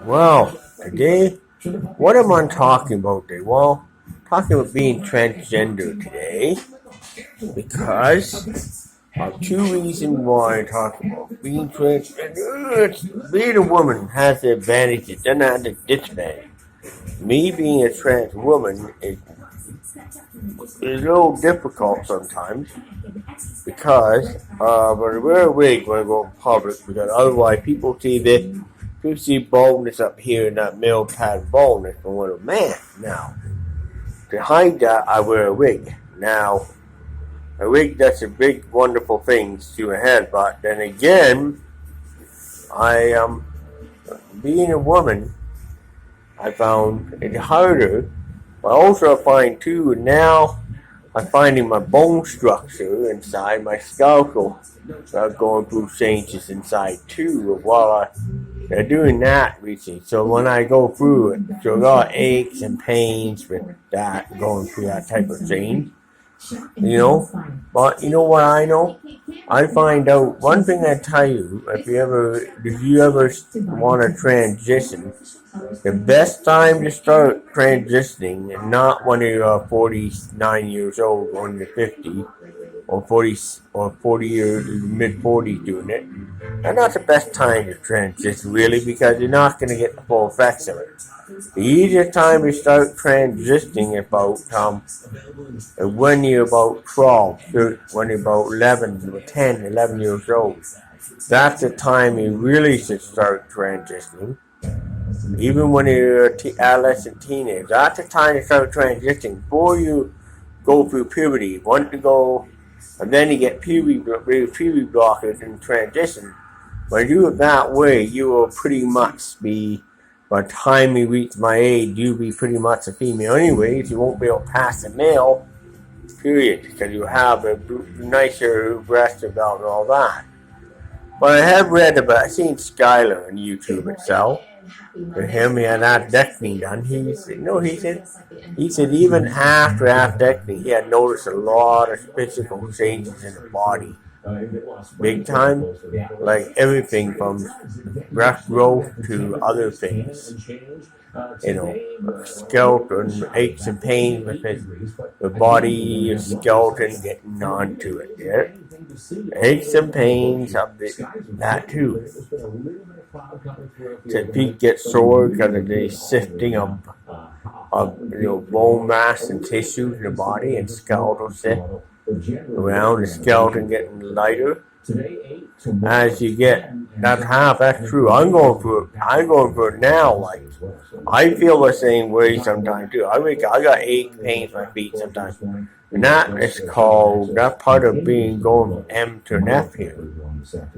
Well, today, what am I talking about today? Well, talking about being transgender today because of two reasons why I talk about being transgender. Being a woman has the advantage, it doesn't have the disadvantage. Me being a trans woman is a little difficult sometimes because when I wear a wig when I go in public because otherwise people see this. You see baldness up here in that male pad baldness from when I'm a man. Now, to hide that, I wear a wig. Now, a wig does a big, wonderful things to a head, but then again, being a woman, I found it harder. But also I find too, now I'm finding my bone structure inside my skeletal going through changes inside too while they're doing that recently. So when I go through it, so a lot of aches and pains with that, going through that type of change. But you know what I know? I find out one thing I tell you, if you ever want to transition, the best time to start transitioning, and not when you're 49 years old, when you're 50, or 40 years, mid 40s doing it, and that's the best time to transition really because you're not going to get the full effects of it. The easiest time to start transitioning about when you're about 12, when you're about 11, 10, 11 years old. That's the time you really should start transitioning. Even when you're adolescent teenager, that's the time to start transitioning before you go through puberty. Once you go, and then you get puberty blockers and transition. When you do it that way, you will pretty much be, by the time you reach my age, you'll be pretty much a female anyways. You won't be able to pass a male, period, because you have a nicer breast development and all that. But I have read about, I've seen Skylar on YouTube itself. For him, he had appendectomy done. He said even after appendectomy, he had noticed a lot of physical changes in the body. Big time, like everything from breast growth to other things. Skeleton aches and pains with the body, skeleton getting onto it. Yeah? Aches and pains of that too. The feet get sore because of the sifting of bone mass and tissues in the body and skeletal sift around the skeleton getting lighter. As you get that's true. I'm going through it now. Like I feel the same way sometimes too. I got ache pains in my feet sometimes. And that is called, that part of being going from M to an F here.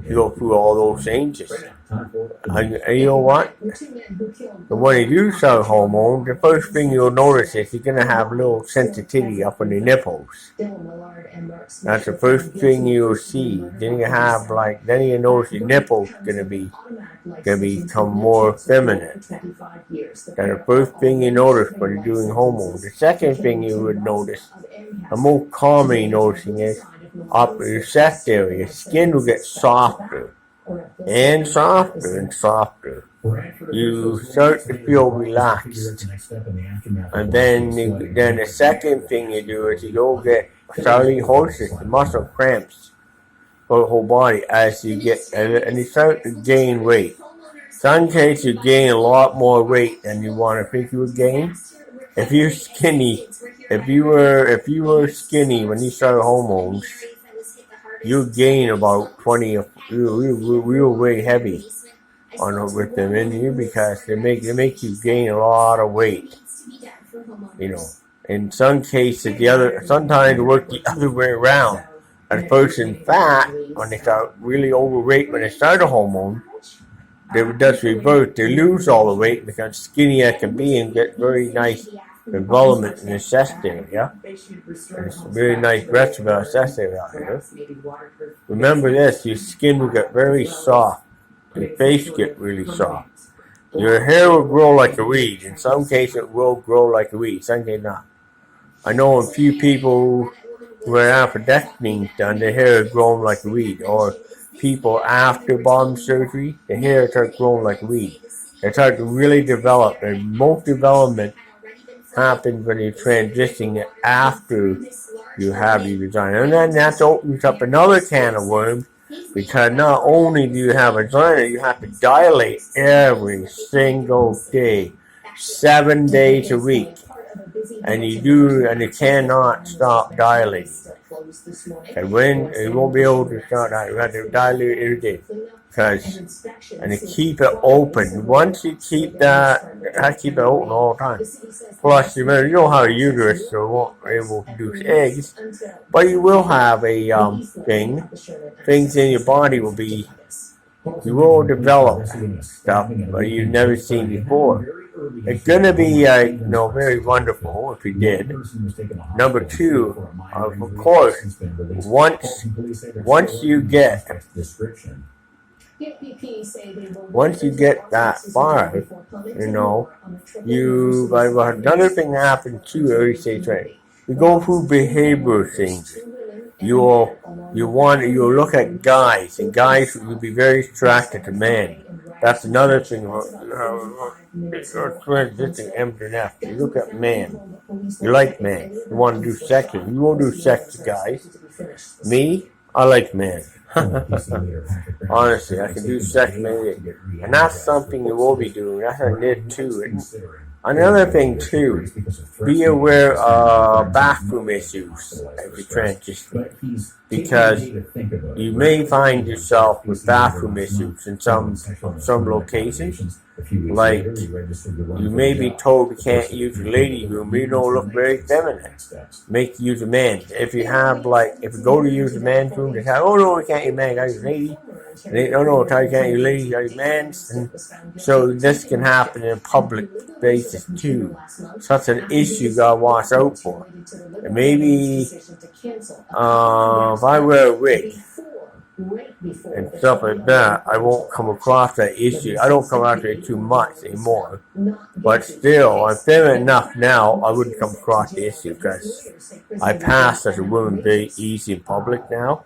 You go through all those changes. And you know what? When you do start hormones, the first thing you'll notice is you're going to have a little sensitivity up in the nipples. That's the first thing you'll see. Then you notice your nipples going to become more feminine. That's the first thing you notice when you're doing hormones. The second thing you would notice, the most commonly noticing is up your chest area. Your skin will get softer and softer and softer. You start to feel relaxed. And then the second thing you do is you'll get starting horses, the muscle cramps for the whole body as you get, and you start to gain weight. Some cases you gain a lot more weight than you want to think you would gain. If you're skinny, if you were skinny when you started hormones, you gain about 20. Real way heavy with them in you because they make you gain a lot of weight. In some cases, sometimes it works the other way around. A person fat when they start really overweight when they start a hormone, they does reverse. They lose all the weight because skinny as can be and get very nice development in the chest area. It's very nice breast development chest area out here. Remember this, your skin will get very soft. Your face get really soft. Your hair will grow like a weed. In some cases it will grow like a weed, some cases not. I know a few people who had appendectomy done, their hair has grown like a weed. Or people after bottom surgery, the hair starts growing like a weed. They start to really develop, and most development happens when you're transitioning after you have your vagina. And then that opens up another can of worms, because not only do you have a vagina, you have to dilate every single day, 7 days a week. And you cannot stop dilating. And when you won't be able to stop dilating, you have to dilate every day. And to keep it open. Once you keep that, I keep it open all the time. Plus, you don't have a uterus, so you won't be able to produce eggs. But you will have a things in your body will be, you will develop stuff that you've never seen before. It's going to be, very wonderful if you did. Number two, of course, once you get that far, another thing that happens too, early stage training. You go through behavioral things. You'll look at guys, and guys will be very attracted to men. That's another thing. Transitioning M to F. You look at men. You like men. You want to do sex. You won't do sex with guys. Me, I like men. Honestly, I can do sex maybe. And that's something you will be doing. That's what I did too. Another thing too, be aware of bathroom issues as you transition, because you may find yourself with bathroom issues in some locations. Like, you may be told you can't use your lady room, you don't look very feminine. Make you use a man. If you go to use a man's room, they say, oh no, you can't use a man, you got your lady. And they don't know, you can't use lady, you got your man. And so this can happen in a public basis too. So that's an issue you gotta watch out for. And maybe, if I wear a wig, and stuff like that, I won't come across that issue. I don't come after it too much anymore. But still, I'm feminine enough now, I wouldn't come across the issue, because I pass as a woman very easy in public now,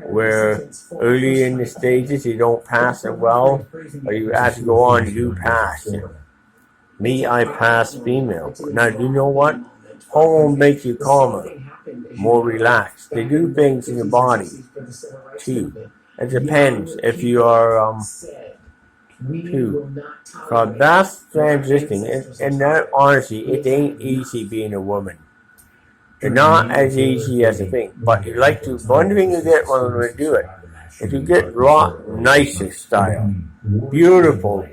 where early in the stages you don't pass it well, or you have to go on, you do pass. Me, I pass female. Now, do you know what? Hormones make you calmer, more relaxed. They do things in your body too. It depends if you are too. Cause that's transitioning, and that honestly, it ain't easy being a woman. It's not as easy as you think. But you like to. One thing you get when you do it, if you get nicer style, beautiful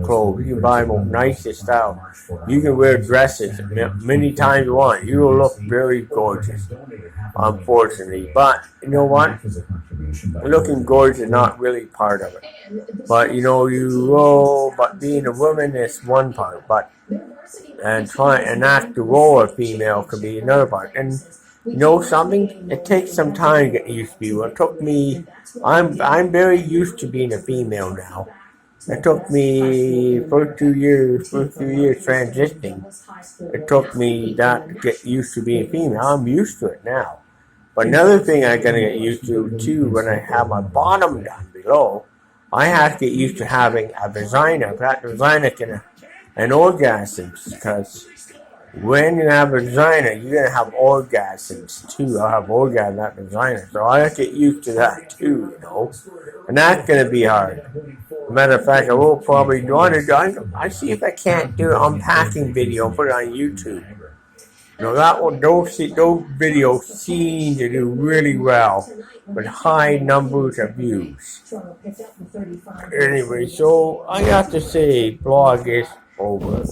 clothes. You can buy them nicest style. You can wear dresses many times you want. You will look very gorgeous, unfortunately. But you know what? Looking gorgeous is not really part of it. But but being a woman is one part. And trying and act the role of female could be another part. And something? It takes some time to get used to be. It took me. I'm very used to being a female now. It took me first few years transitioning. It took me that to get used to being female. I'm used to it now. But another thing I gotta get used to too, when I have my bottom down below, I have to get used to having a vagina. That vagina and orgasms, because when you have a vagina, you're gonna have orgasms too. I'll have orgasms at vagina, so I have to get used to that too, and that's gonna be hard. Matter of fact, I will probably do it. I see if I can't do an unpacking video and put it on YouTube. Those videos seem to do really well with high numbers of views. Anyway, so I have to say, blog is over.